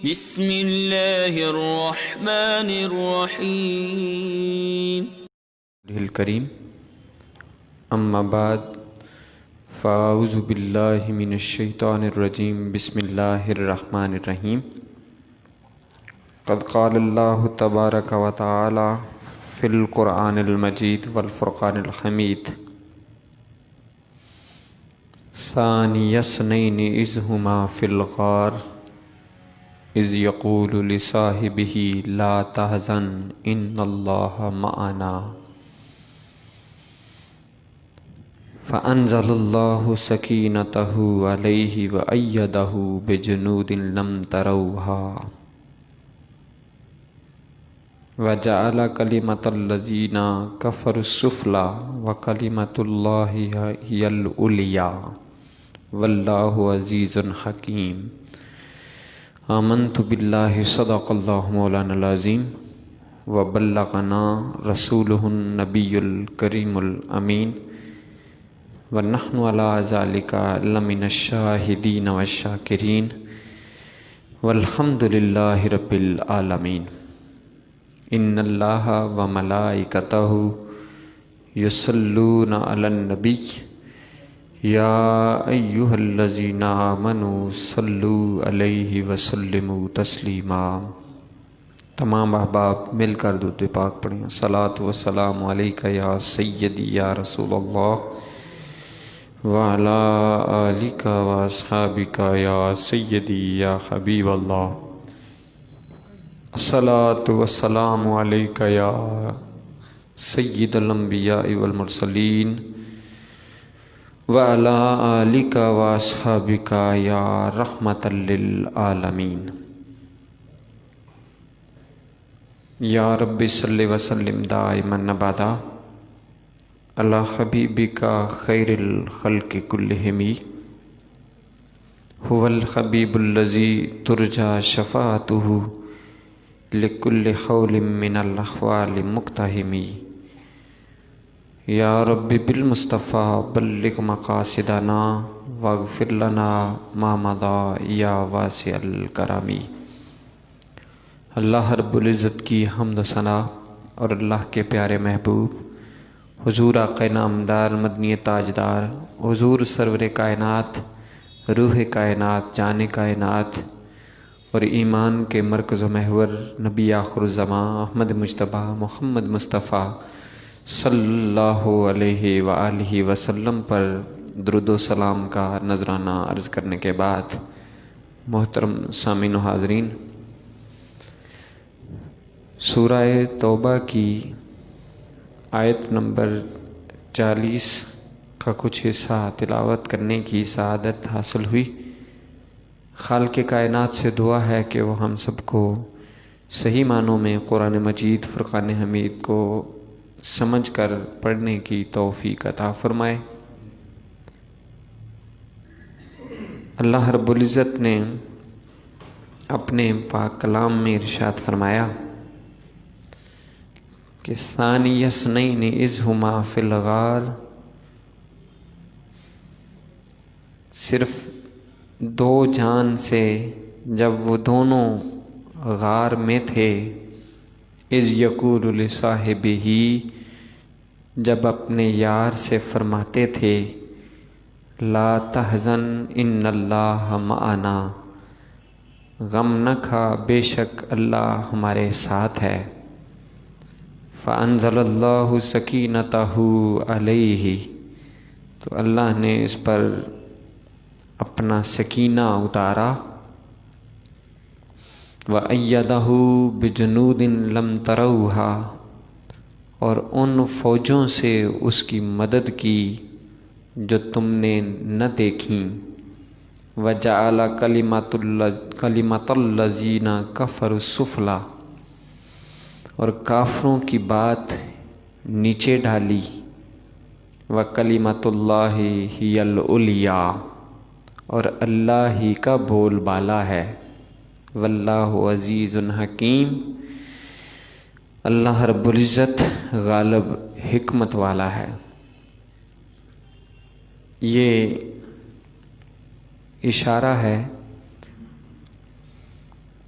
بسم اللہ الرحمن الرحیم الکریم اما بعد فاعوذ باللہ من الشیطان الرجیم بسم اللہ الرحمن الرحیم قد قال اللہ تبارک و تعالی فی القرآن المجید والفرقان الحمید ثانی اثنین اذ ہما فی الغار اذ یقول لصاحبہ لا تحزن ان اللہ معنا فأنزل اللہ سکینتہ علیہ وأیدہ بجنود لم تروها وجعل کلمۃ الذین کفروا السفلی وکلمۃ اللہ ہی العلیٰ واللہ عزیز حکیم آمنت باللہ صدق اللہ مولانا العظیم وبلغنا رسولہ النبی الکریم الامین ونحن علی ذلک لمن الشاہدین والشاکرین والحمد للہ رب العالمین ان اللہ وملائکتہ یصلون علی النبی یا ایہا الذین آمنوا صلوا علیہ وسلموا تسلیما۔ تمام احباب مل کر درود پاک پڑھیں۔ صلاۃ و سلام علیکہ یا سیدی یا رسول اللہ وعلی آلک و اصحابک یا سیدی یا حبیب اللہ۔ الصلاۃ و السلام علیکہ یا سید الانبیاء والمرسلین وعلی آلک و اصحابک یا رحمۃ للعالمین۔ یا رب صلی وسلم دائما ابدا علی حبیبک خیر الخلق کلہم هو الحبیب الذی ترجى شفاعتہ لکل حول من الاحوال مقتحم۔ یا رب بالمصطفیٰ بلغ مقاصدنا واغفر لنا ما مضی یا واسع الکرم۔ اللہ رب العزت کی حمد و ثنا اور اللہ کے پیارے محبوب حضور آقا نامدار مدنی تاجدار حضور سرور کائنات روح کائنات جان کائنات اور ایمان کے مرکز و محور نبی آخر الزماں احمد مجتبیٰ محمد مصطفیٰ صلی اللہ علیہ وآلہ وسلم پر درود و سلام کا نذرانہ عرض کرنے کے بعد محترم سامعین و حاضرین، سورہ توبہ کی آیت نمبر 40 کا کچھ حصہ تلاوت کرنے کی سعادت حاصل ہوئی۔ خالق کائنات سے دعا ہے کہ وہ ہم سب کو صحیح معنوں میں قرآن مجید فرقان حمید کو سمجھ کر پڑھنے کی توفیق عطا فرمائے۔ اللہ رب العزت نے اپنے پاک کلام میں ارشاد فرمایا کہ ثانی اثنین اذ ہما فی الغار، صرف دو جان سے جب وہ دونوں غار میں تھے، اذ یقول لصاحبہ، جب اپنے یار سے فرماتے تھے لا تحزن ان اللہ معنا، غم نہ کھا بے شک اللہ ہمارے ساتھ ہے۔ فانزل اللہ سکینتہ علیہ، تو اللہ نے اس پر اپنا سکینہ اتارا، وَأَيَّدَهُ بِجُنُودٍ لَمْ تَرَوْهَا، اور ان فوجوں سے اس کی مدد کی جو تم نے نہ دیکھیں، وَجَعَلَ كَلِمَةَ الَّذِينَ كَفَرُوا السُّفْلَىٰ، اور کافروں کی بات نیچے ڈالی، وَكَلِمَةُ اللَّهِ هِيَ الْعُلْيَا، اور اللہ ہی کا بول بالا ہے، واللہ عزیز حکیم، اللہ رب العزت غالب حکمت والا ہے۔ یہ اشارہ ہے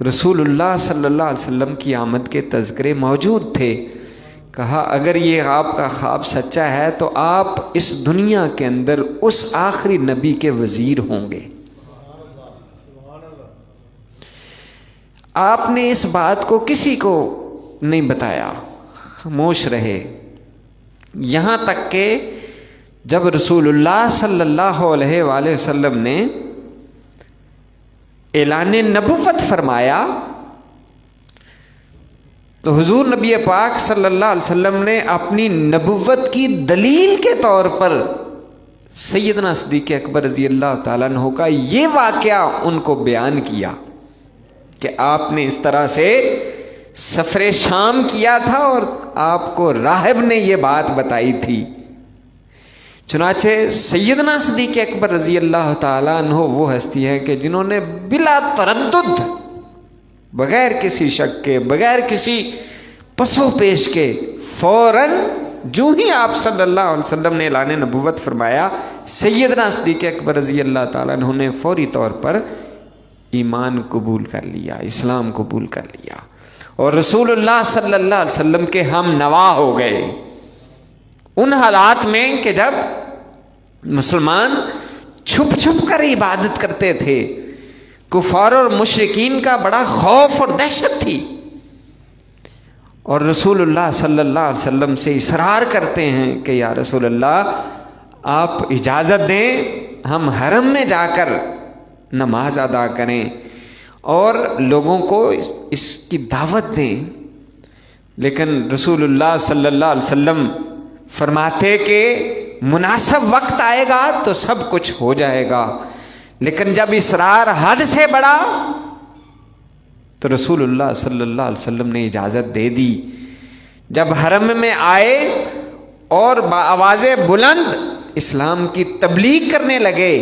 رسول اللہ صلی اللہ علیہ وسلم کی آمد کے تذکرے موجود تھے. کہا اگر یہ آپ کا خواب سچا ہے تو آپ اس دنیا کے اندر اس آخری نبی کے وزیر ہوں گے. آپ نے اس بات کو کسی کو نہیں بتایا، خاموش رہے، یہاں تک کہ جب رسول اللہ صلی اللہ علیہ وآلہ وسلم نے اعلان نبوت فرمایا تو حضور نبی پاک صلی اللہ علیہ وسلم نے اپنی نبوت کی دلیل کے طور پر سیدنا صدیق اکبر رضی اللہ تعالیٰ عنہ کا یہ واقعہ ان کو بیان کیا کہ آپ نے اس طرح سے سفر شام کیا تھا اور آپ کو راہب نے یہ بات بتائی تھی. چنانچہ سیدنا صدیق اکبر رضی اللہ تعالیٰ عنہ وہ ہستی ہیں کہ جنہوں نے بلا تردد، بغیر کسی شک کے، بغیر کسی پسو پیش کے، فوراً جو ہی آپ صلی اللہ علیہ وسلم نے اعلان نبوت فرمایا، سیدنا صدیق اکبر رضی اللہ تعالیٰ عنہ نے فوری طور پر ایمان قبول کر لیا، اسلام قبول کر لیا، اور رسول اللہ صلی اللہ علیہ وسلم کے ہم نوا ہو گئے. ان حالات میں کہ جب مسلمان چھپ چھپ کر عبادت کرتے تھے، کفار اور مشرکین کا بڑا خوف اور دہشت تھی، اور رسول اللہ صلی اللہ علیہ وسلم سے اصرار کرتے ہیں کہ یا رسول اللہ آپ اجازت دیں ہم حرم میں جا کر نماز ادا کریں اور لوگوں کو اس کی دعوت دیں. لیکن رسول اللہ صلی اللہ علیہ وسلم فرماتے کہ مناسب وقت آئے گا تو سب کچھ ہو جائے گا، لیکن جب اصرار حد سے بڑھا تو رسول اللہ صلی اللہ علیہ وسلم نے اجازت دے دی. جب حرم میں آئے اور بآواز بلند اسلام کی تبلیغ کرنے لگے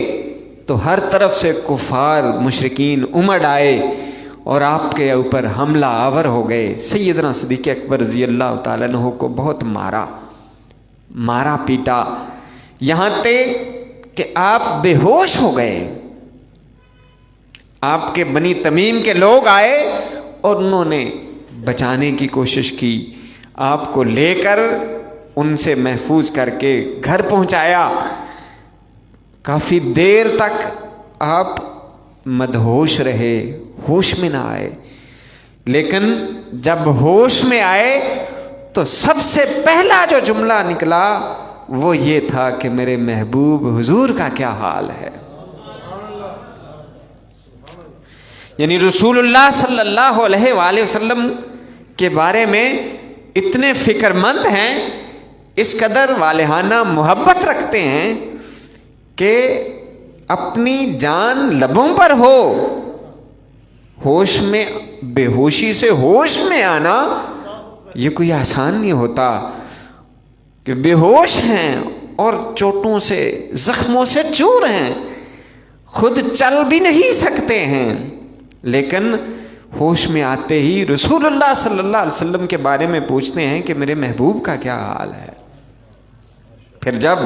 تو ہر طرف سے کفار مشرکین امڑ آئے اور آپ کے اوپر حملہ آور ہو گئے. سیدنا صدیق اکبر رضی اللہ تعالیٰ عنہ کو بہت مارا پیٹا، یہاں تک کہ آپ بے ہوش ہو گئے. آپ کے بنی تمیم کے لوگ آئے اور انہوں نے بچانے کی کوشش کی، آپ کو لے کر ان سے محفوظ کر کے گھر پہنچایا. کافی دیر تک آپ مدہوش رہے، ہوش میں نہ آئے، لیکن جب ہوش میں آئے تو سب سے پہلا جو جملہ نکلا وہ یہ تھا کہ میرے محبوب حضور کا کیا حال ہے. یعنی رسول اللہ صلی اللہ علیہ وآلہ وسلم کے بارے میں اتنے فکر مند ہیں، اس قدر والہانہ محبت رکھتے ہیں کہ اپنی جان لبوں پر ہو، ہوش میں، بے ہوشی سے ہوش میں آنا یہ کوئی آسان نہیں ہوتا، کہ بے ہوش ہیں اور چوٹوں سے، زخموں سے چور ہیں، خود چل بھی نہیں سکتے ہیں، لیکن ہوش میں آتے ہی رسول اللہ صلی اللہ علیہ وسلم کے بارے میں پوچھتے ہیں کہ میرے محبوب کا کیا حال ہے. پھر جب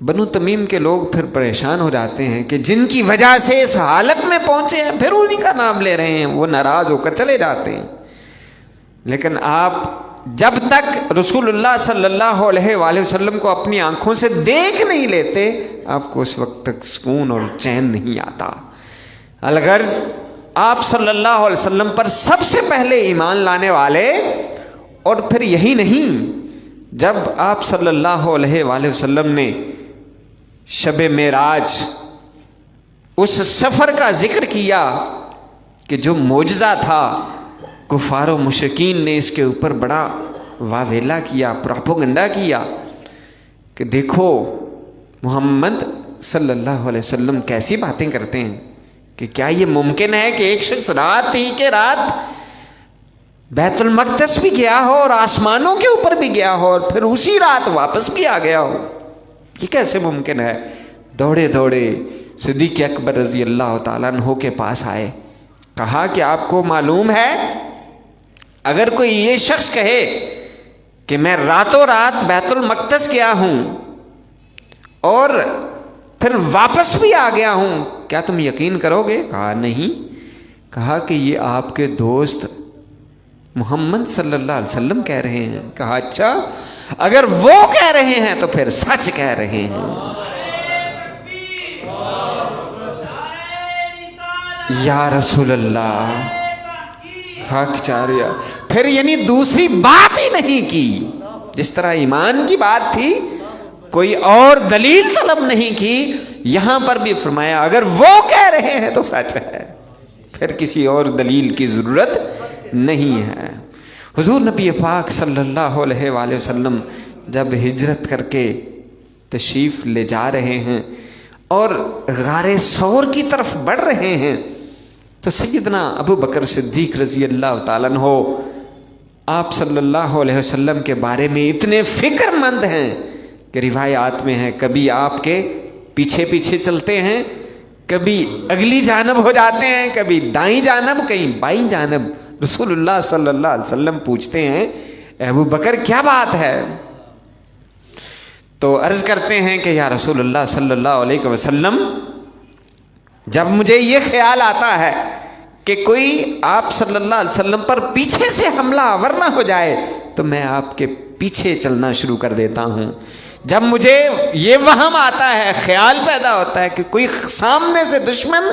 بنو تمیم کے لوگ پھر پریشان ہو جاتے ہیں کہ جن کی وجہ سے اس حالت میں پہنچے ہیں، پھر انہی کا نام لے رہے ہیں، وہ ناراض ہو کر چلے جاتے ہیں. لیکن آپ جب تک رسول اللہ صلی اللہ علیہ وآلہ وسلم کو اپنی آنکھوں سے دیکھ نہیں لیتے، آپ کو اس وقت تک سکون اور چین نہیں آتا. الغرض آپ صلی اللہ علیہ وسلم پر سب سے پہلے ایمان لانے والے، اور پھر یہی نہیں، جب آپ صلی اللہ علیہ وآلہ وسلم نے شب معراج اس سفر کا ذکر کیا کہ جو معجزہ تھا، کفار و مشرکین نے اس کے اوپر بڑا واویلا کیا، پروپیگنڈا کیا کہ دیکھو محمد صلی اللہ علیہ وسلم کیسی باتیں کرتے ہیں، کہ کیا یہ ممکن ہے کہ ایک شخص رات ہی کے رات بیت المقدس بھی گیا ہو اور آسمانوں کے اوپر بھی گیا ہو اور پھر اسی رات واپس بھی آ گیا ہو، یہ کیسے ممکن ہے؟ دوڑے دوڑے صدیق اکبر رضی اللہ تعالیٰ عنہ کے پاس آئے، کہا کہ آپ کو معلوم ہے اگر کوئی یہ شخص کہے کہ میں راتوں رات بیت المقدس گیا ہوں اور پھر واپس بھی آ گیا ہوں، کیا تم یقین کرو گے؟ کہا نہیں. کہا کہ یہ آپ کے دوست محمد صلی اللہ علیہ وسلم کہہ رہے ہیں. کہا اچھا، اگر وہ کہہ رہے ہیں تو پھر سچ کہہ رہے ہیں. یا رسول اللہ، حق چاریا. پھر یعنی دوسری بات ہی نہیں کی. جس طرح ایمان کی بات تھی، کوئی اور دلیل طلب نہیں کی، یہاں پر بھی فرمایا اگر وہ کہہ رہے ہیں تو سچ ہے، پھر کسی اور دلیل کی ضرورت نہیں ہے. حضور نبی پاک صلی اللہ علیہ وآلہ وسلم جب ہجرت کر کے تشریف لے جا رہے ہیں اور غار ثور کی طرف بڑھ رہے ہیں، تو سیدنا ابو بکر صدیق رضی اللہ تعالیٰ عنہ آپ صلی اللہ علیہ وسلم کے بارے میں اتنے فکر مند ہیں کہ روایات میں ہے کبھی آپ کے پیچھے پیچھے چلتے ہیں، کبھی اگلی جانب ہو جاتے ہیں، کبھی دائیں جانب، کہیں بائیں جانب. رسول اللہ صلی اللہ علیہ وسلم پوچھتے ہیں اے ابو بکر کیا بات ہے؟ تو عرض کرتے ہیں کہ یا رسول اللہ صلی اللہ علیہ وسلم، جب مجھے یہ خیال آتا ہے کہ کوئی آپ صلی اللہ علیہ وسلم پر پیچھے سے حملہ آور نہ ہو جائے تو میں آپ کے پیچھے چلنا شروع کر دیتا ہوں. جب مجھے یہ وہم آتا ہے، خیال پیدا ہوتا ہے کہ کوئی سامنے سے دشمن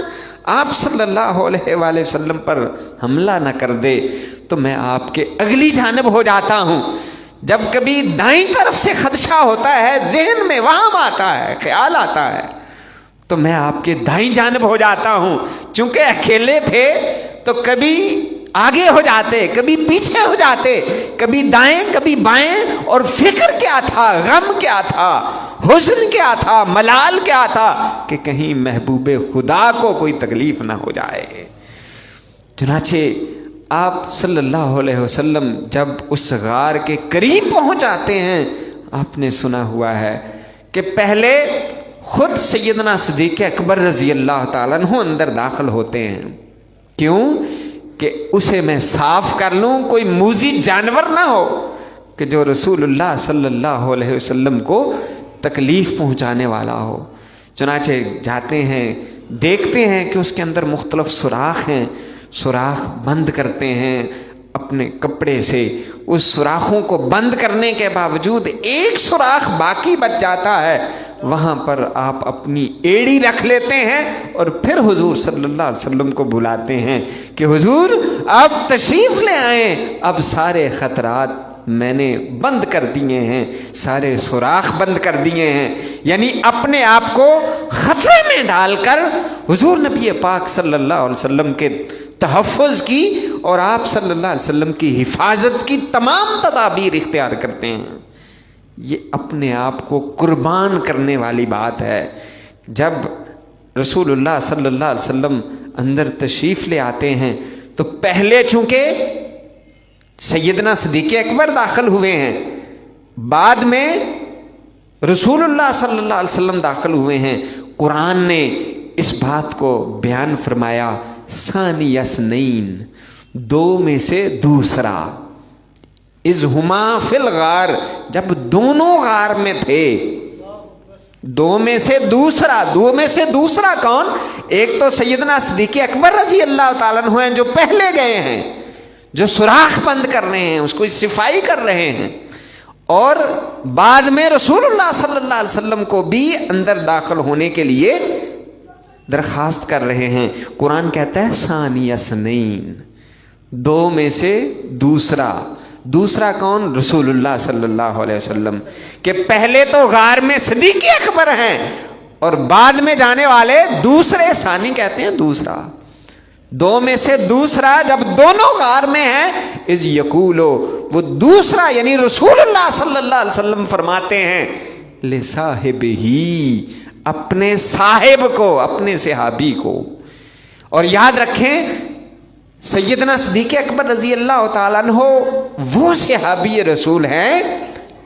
آپ صلی اللہ علیہ وآلہ وسلم پر حملہ نہ کر دے تو میں آپ کے اگلی جانب ہو جاتا ہوں. جب کبھی دائیں طرف سے خدشہ ہوتا ہے، ذہن میں وہم آتا ہے، خیال آتا ہے، تو میں آپ کے دائیں جانب ہو جاتا ہوں. چونکہ اکیلے تھے تو کبھی آگے ہو جاتے، کبھی پیچھے ہو جاتے، کبھی دائیں کبھی بائیں. اور فکر کیا تھا، غم کیا تھا، حزن کیا تھا، ملال کیا تھا کہ کہیں محبوب خدا کو کوئی تکلیف نہ ہو جائے. چنانچہ آپ صلی اللہ علیہ وسلم جب اس غار کے قریب پہنچ آتے ہیں، آپ نے سنا ہوا ہے کہ پہلے خود سیدنا صدیق اکبر رضی اللہ تعالیٰ عنہ اندر داخل ہوتے ہیں. کیوں؟ کہ اسے میں صاف کر لوں، کوئی موذی جانور نہ ہو کہ جو رسول اللہ صلی اللہ علیہ وسلم کو تکلیف پہنچانے والا ہو. چنانچہ جاتے ہیں، دیکھتے ہیں کہ اس کے اندر مختلف سوراخ ہیں، سوراخ بند کرتے ہیں اپنے کپڑے سے. اس سوراخوں کو بند کرنے کے باوجود ایک سوراخ باقی بچ جاتا ہے، وہاں پر آپ اپنی ایڑی رکھ لیتے ہیں اور پھر حضور صلی اللہ علیہ وسلم کو بلاتے ہیں کہ حضور آپ تشریف لے آئیں، اب سارے خطرات میں نے بند کر دیے ہیں، سارے سوراخ بند کر دیے ہیں. یعنی اپنے آپ کو خطرے میں ڈال کر حضور نبی پاک صلی اللہ علیہ وسلم کے تحفظ کی اور آپ صلی اللہ علیہ وسلم کی حفاظت کی تمام تدابیر اختیار کرتے ہیں. یہ اپنے آپ کو قربان کرنے والی بات ہے. جب رسول اللہ صلی اللہ علیہ وسلم اندر تشریف لے آتے ہیں تو پہلے چونکہ سیدنا صدیق اکبر داخل ہوئے ہیں، بعد میں رسول اللہ صلی اللہ علیہ وسلم داخل ہوئے ہیں. قرآن نے اس بات کو بیان فرمایا ثانی اثنین، دو میں سے دوسرا. اذ ہما فی الغار، جب دونوں غار میں تھے. دو میں سے دوسرا، دو میں سے دوسرا کون؟ ایک تو سیدنا صدیق اکبر رضی اللہ تعالیٰ عنہ ہیں جو پہلے گئے ہیں، جو سوراخ بند کر رہے ہیں، اس کو صفائی کر رہے ہیں، اور بعد میں رسول اللہ صلی اللہ علیہ وسلم کو بھی اندر داخل ہونے کے لیے درخواست کر رہے ہیں. قرآن کہتا ہے ثانی اثنین، دو میں سے دوسرا. دوسرا کون؟ رسول اللہ صلی اللہ علیہ وسلم. کہ پہلے تو غار میں صدیق اکبر ہیں اور بعد میں جانے والے دوسرے، ثانی کہتے ہیں دوسرا. دو میں سے دوسرا جب دونوں غار میں ہیں، اذ یقولو، وہ دوسرا یعنی رسول اللہ صلی اللہ علیہ وسلم فرماتے ہیں لصاحبہی، اپنے صاحب کو، اپنے صحابی کو. اور یاد رکھیں سیدنا صدیق اکبر رضی اللہ تعالیٰ عنہ وہ صحابی رسول ہیں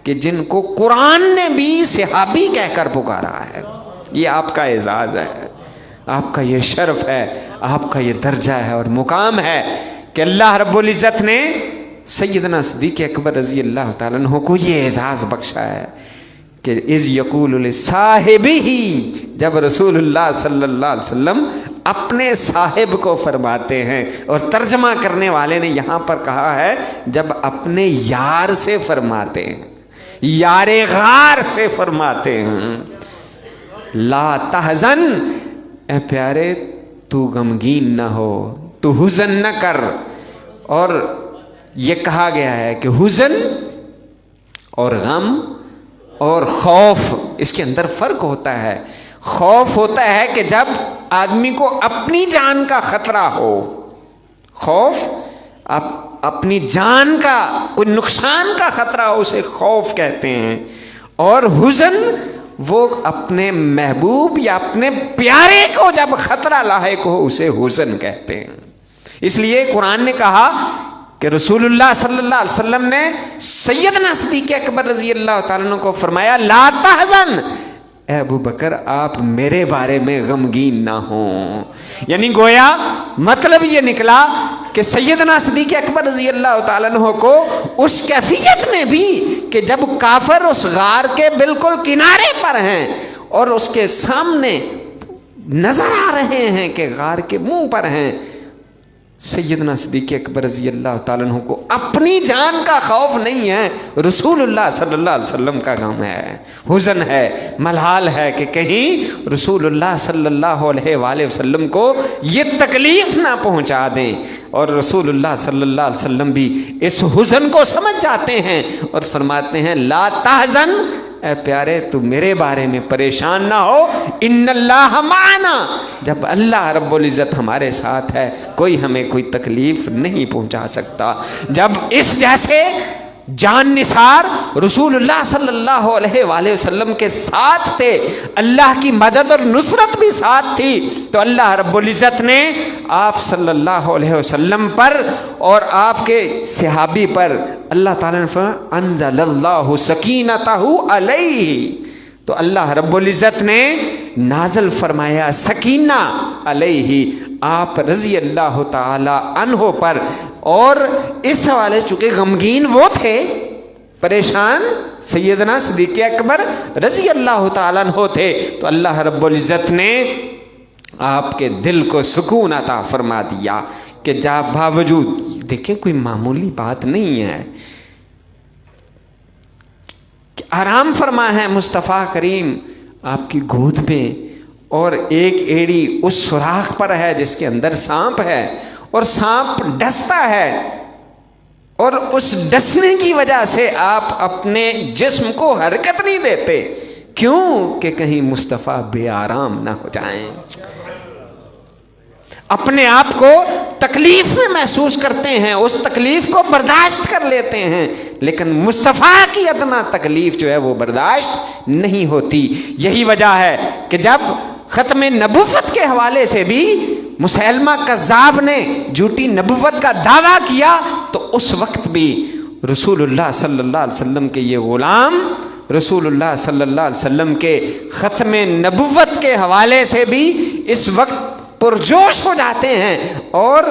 کہ جن کو قرآن نے بھی صحابی کہہ کر پکارا ہے. یہ آپ کا اعزاز ہے، آپ کا یہ شرف ہے، آپ کا یہ درجہ ہے اور مقام ہے کہ اللہ رب العزت نے سیدنا صدیق اکبر رضی اللہ تعالیٰ عنہ کو یہ اعزاز بخشا ہے کہ اذ یقول لصاحبہ، جب رسول اللہ صلی اللہ علیہ وسلم اپنے صاحب کو فرماتے ہیں، اور ترجمہ کرنے والے نے یہاں پر کہا ہے جب اپنے یار سے فرماتے ہیں، یار غار سے فرماتے ہیں، لا تحزن، اے پیارے تو غمگین نہ ہو، تو حزن نہ کر۔ اور یہ کہا گیا ہے کہ حزن اور غم اور خوف، اس کے اندر فرق ہوتا ہے۔ خوف ہوتا ہے کہ جب آدمی کو اپنی جان کا خطرہ ہو، خوف اپنی جان کا کوئی نقصان کا خطرہ ہو، اسے خوف کہتے ہیں۔ اور حزن وہ اپنے محبوب یا اپنے پیارے کو جب خطرہ لاحق ہو، اسے حزن کہتے ہیں۔ اس لیے قرآن نے کہا کہ رسول اللہ صلی اللہ علیہ وسلم نے سیدنا صدیق اکبر رضی اللہ تعالیٰ عنہ کو فرمایا لا تحزن، اے ابو بکر آپ میرے بارے میں غمگین نہ ہوں۔ یعنی گویا مطلب یہ نکلا کہ سیدنا صدیق اکبر رضی اللہ تعالیٰ عنہ کو اس کیفیت میں بھی کہ جب کافر اس غار کے بالکل کنارے پر ہیں اور اس کے سامنے نظر آ رہے ہیں کہ غار کے منہ پر ہیں، سیدنا صدیق اکبر رضی اللہ تعالیٰ عنہ کو اپنی جان کا خوف نہیں ہے، رسول اللہ صلی اللہ علیہ وسلم کا غم ہے، حزن ہے، ملال ہے کہ کہیں رسول اللہ صلی اللہ علیہ وآلہ وسلم کو یہ تکلیف نہ پہنچا دیں۔ اور رسول اللہ صلی اللہ علیہ وسلم بھی اس حزن کو سمجھ جاتے ہیں اور فرماتے ہیں لا تحزن، اے پیارے تو میرے بارے میں پریشان نہ ہو، ان اللہ معنا، جب اللہ رب العزت ہمارے ساتھ ہے کوئی ہمیں کوئی تکلیف نہیں پہنچا سکتا۔ جب اس جیسے جان نثار رسول اللہ صلی اللہ علیہ وآلہ وسلم کے ساتھ تھے، اللہ کی مدد اور نصرت بھی ساتھ تھی، تو اللہ رب العزت نے آپ صلی اللہ علیہ وسلم پر اور آپ کے صحابی پر اللہ تعالیٰ نے فرمایا انزل اللہ سکینتہ علیہ، تو اللہ رب العزت نے نازل فرمایا سکینہ علیہ آپ رضی اللہ تعالی عنہ پر۔ اور اس حوالے چونکہ غمگین وہ تھے، پریشان سیدنا صدیق اکبر رضی اللہ تعالیٰ عنہ تھے، تو اللہ رب العزت نے آپ کے دل کو سکون عطا فرما دیا کہ جا باوجود، دیکھیں کوئی معمولی بات نہیں ہے، آرام فرما ہے مصطفیٰ کریم آپ کی گود میں، اور ایک ایڑی اس سوراخ پر ہے جس کے اندر سانپ ہے، اور سانپ ڈستا ہے، اور اس ڈسنے کی وجہ سے آپ اپنے جسم کو حرکت نہیں دیتے، کیوں کہ کہیں مصطفیٰ بے آرام نہ ہو جائیں، اپنے آپ کو تکلیف میں محسوس کرتے ہیں، اس تکلیف کو برداشت کر لیتے ہیں، لیکن مصطفیٰ کی ادنا تکلیف جو ہے وہ برداشت نہیں ہوتی۔ یہی وجہ ہے کہ جب ختم نبوت کے حوالے سے بھی مسیلمہ کذاب نے جھوٹی نبوت کا دعویٰ کیا، تو اس وقت بھی رسول اللہ صلی اللہ علیہ وسلم کے یہ غلام رسول اللہ صلی اللہ علیہ وسلم کے ختم نبوت کے حوالے سے بھی اس وقت پرجوش ہو جاتے ہیں، اور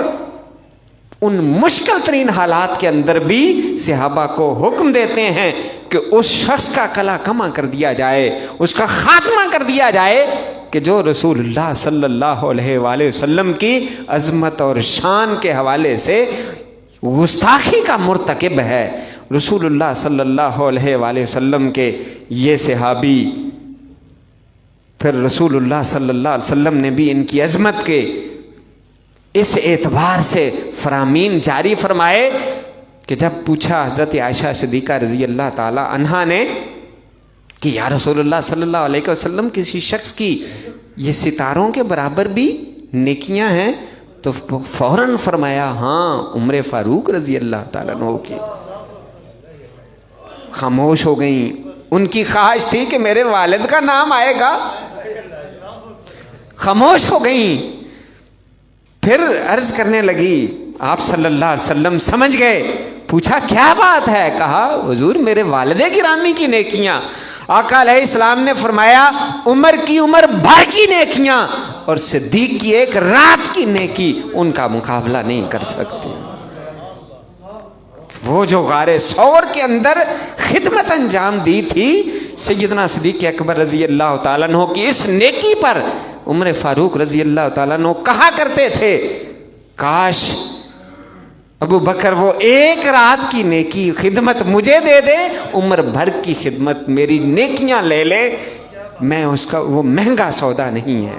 ان مشکل ترین حالات کے اندر بھی صحابہ کو حکم دیتے ہیں کہ اس شخص کا کلا کما کر دیا جائے، اس کا خاتمہ کر دیا جائے کہ جو رسول اللہ صلی اللہ علیہ وآلہ وسلم کی عظمت اور شان کے حوالے سے گستاخی کا مرتکب ہے۔ رسول اللہ صلی اللہ علیہ وآلہ وسلم کے یہ صحابی، پھر رسول اللہ صلی اللہ علیہ وسلم نے بھی ان کی عظمت کے اس اعتبار سے فرامین جاری فرمائے کہ جب پوچھا حضرت عائشہ صدیقہ رضی اللہ تعالی عنہا نے کہ یا رسول اللہ صلی اللہ علیہ وسلم کسی شخص کی یہ ستاروں کے برابر بھی نیکیاں ہیں، تو فوراً فرمایا ہاں عمر فاروق رضی اللہ تعالیٰ عنہ کی۔ خاموش ہو گئیں، ان کی خواہش تھی کہ میرے والد کا نام آئے گا، خاموش ہو گئیں۔ پھر عرض کرنے لگی، آپ صلی اللہ علیہ وسلم سمجھ گئے، پوچھا کیا بات ہے؟ کہا حضور میرے والد گرامی کی نیکیاں۔ آقا علیہ السلام نے فرمایا عمر کی عمر بھر کی نیکیاں اور صدیق کی ایک رات کی نیکی ان کا مقابلہ نہیں کر سکتی۔ وہ جو غار ثور کے اندر خدمت انجام دی تھی سیدنا صدیق اکبر رضی اللہ تعالیٰ عنہ کی اس نیکی پر عمر فاروق رضی اللہ تعالیٰ عنہ کہا کرتے تھے کاش ابو بکر وہ ایک رات کی نیکی خدمت مجھے دے دے، عمر بھر کی خدمت میری نیکیاں لے لے، میں اس کا وہ مہنگا سودا نہیں ہے۔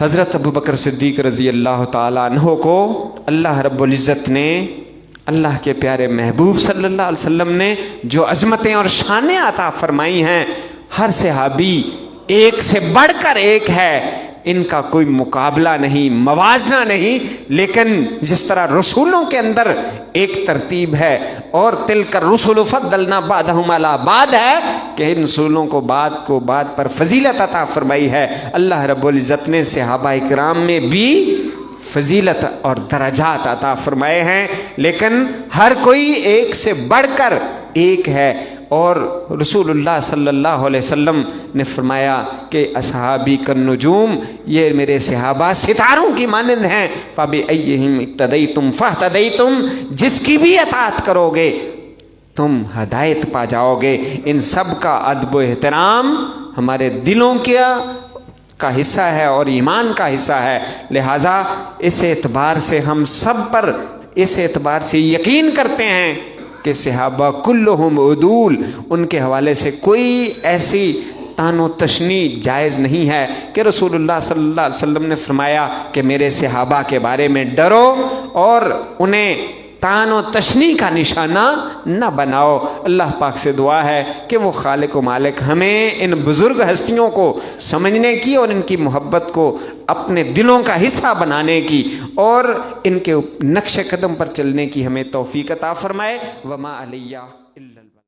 حضرت ابو بکر صدیق رضی اللہ تعالیٰ عنہ کو اللہ رب العزت نے، اللہ کے پیارے محبوب صلی اللہ علیہ وسلم نے جو عظمتیں اور شانیں عطا فرمائی ہیں، ہر صحابی ایک سے بڑھ کر ایک ہے، ان کا کوئی مقابلہ نہیں، موازنہ نہیں، لیکن جس طرح رسولوں کے اندر ایک ترتیب ہے اور تلک الرسل فضلنا بعضهم علی بعض ہے کہ ان رسولوں کو بعد پر فضیلت عطا فرمائی ہے۔ اللہ رب العزت نے صحابہ کرام میں بھی فضیلت اور درجات عطا فرمائے ہیں، لیکن ہر کوئی ایک سے بڑھ کر ایک ہے۔ اور رسول اللہ صلی اللہ علیہ وسلم نے فرمایا کہ اصحابی کالنجوم، یہ میرے صحابہ ستاروں کی مانند ہیں، فَبِأَيِّهِمْ اقْتَدَيْتُمْ فَاهْتَدَيْتُمْ، جس کی بھی اطاعت کرو گے تم ہدایت پا جاؤ گے۔ ان سب کا ادب و احترام ہمارے دلوں کا حصہ ہے اور ایمان کا حصہ ہے، لہٰذا اس اعتبار سے ہم سب پر اس اعتبار سے یقین کرتے ہیں کہ صحابہ کلہم عدول، ان کے حوالے سے کوئی ایسی تان و تشنی جائز نہیں ہے کہ رسول اللہ صلی اللہ علیہ وسلم نے فرمایا کہ میرے صحابہ کے بارے میں ڈرو اور انہیں تان و تشنی کا نشانہ نہ بناؤ۔ اللہ پاک سے دعا ہے کہ وہ خالق و مالک ہمیں ان بزرگ ہستیوں کو سمجھنے کی اور ان کی محبت کو اپنے دلوں کا حصہ بنانے کی اور ان کے نقش قدم پر چلنے کی ہمیں توفیق عطا فرمائے۔ وما علیہ